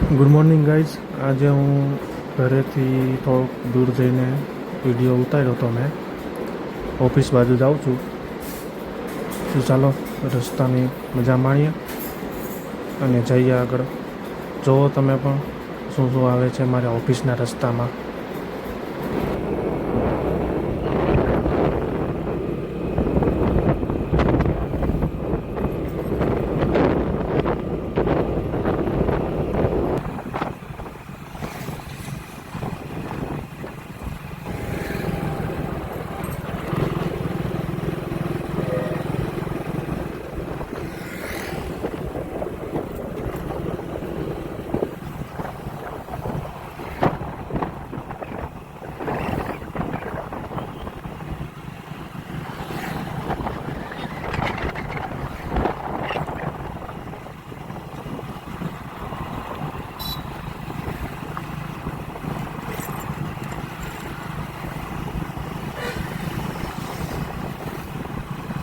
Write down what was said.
Good morning guys. આજે હું ઘરેથી થોડુંક દૂર જઈને વિડીયો ઉતાર્યો હતો. મેં ઓફિસ બાજુ જાઉં છું, તો ચાલો રસ્તાની મજા માણીએ અને જઈએ આગળ. જુઓ તમે પણ શું શું આવે છે મારા ઓફિસના રસ્તામાં.